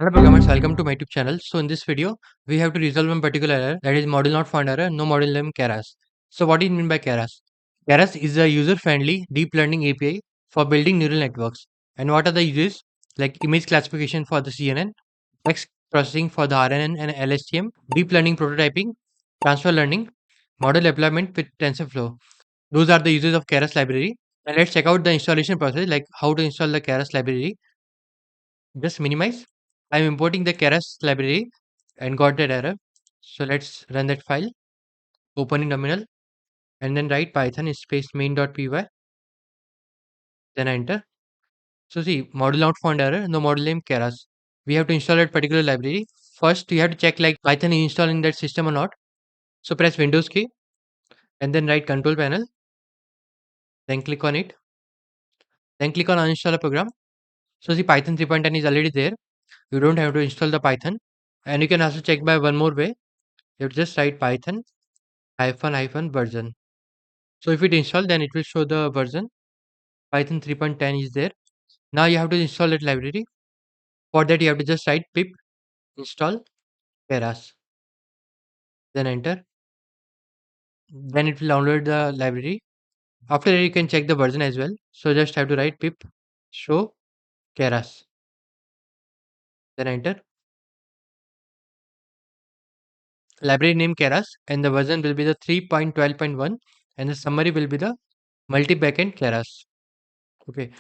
Hello programmers, welcome to my YouTube channel. So in this video, we have to resolve one particular error, that is model not found error, no model name Keras. So what do you mean by Keras? Keras is a user-friendly deep learning API for building neural networks. And what are the uses? Like image classification for the CNN, text processing for the RNN and LSTM, deep learning prototyping, transfer learning, model deployment with TensorFlow. Those are the uses of Keras library. And let's check out the installation process, like how to install the Keras library. Just minimize. I'm importing the Keras library and got that error. So let's run that file, open in terminal, and then write python space main.py, then enter. So see, model not found error, no model name Keras. We have to install that particular library. First, you have to check like Python is installed in that system or not. So press Windows key and then write control panel, then click on it, then click on uninstall a program. So see, Python 3.10 is already there. You don't have to install the Python. And you can also check by one more way. You just write python hyphen version. So if it install, then it will show the version. Python 3.10 is there. Now you have to install that library. For that, you have to just write pip install Keras. Then enter. Then it will download the library. After that, you can check the version as well. So just have to write pip show Keras. Then enter. Library name Keras and the version will be the 3.12.1 and the summary will be the multi-backend Keras. Okay,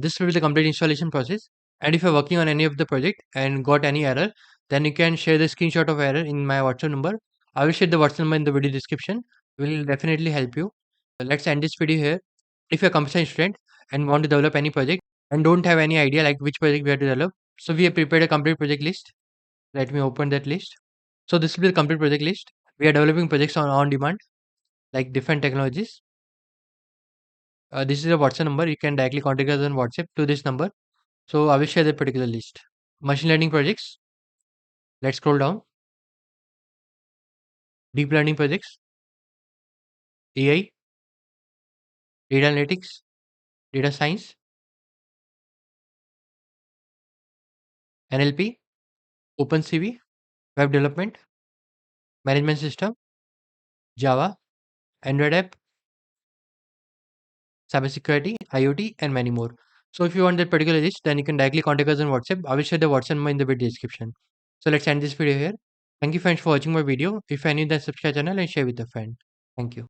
this will be the complete installation process. And if you're working on any of the project and got any error, then you can share the screenshot of error in my WhatsApp number. I will share the WhatsApp number in the video description. Will definitely help you. Let's end this video here. If you're a computer science student and want to develop any project and don't have any idea like which project we have to develop, so we have prepared a complete project list. Let me open that list. So this will be the complete project list. We are developing projects on demand, like different technologies. This is a WhatsApp number. You can directly contact us on WhatsApp to this number. So I will share that particular list. Machine learning projects. Let's scroll down. Deep learning projects, AI, data analytics, data science, NLP, OpenCV, web development, management system, Java, Android app, cybersecurity, IoT, and many more. So if you want that particular list, then you can directly contact us on WhatsApp. I will share the WhatsApp number in the video description. So let's end this video here. Thank you friends for watching my video. If you are new, then subscribe channel and share with a friend. Thank you.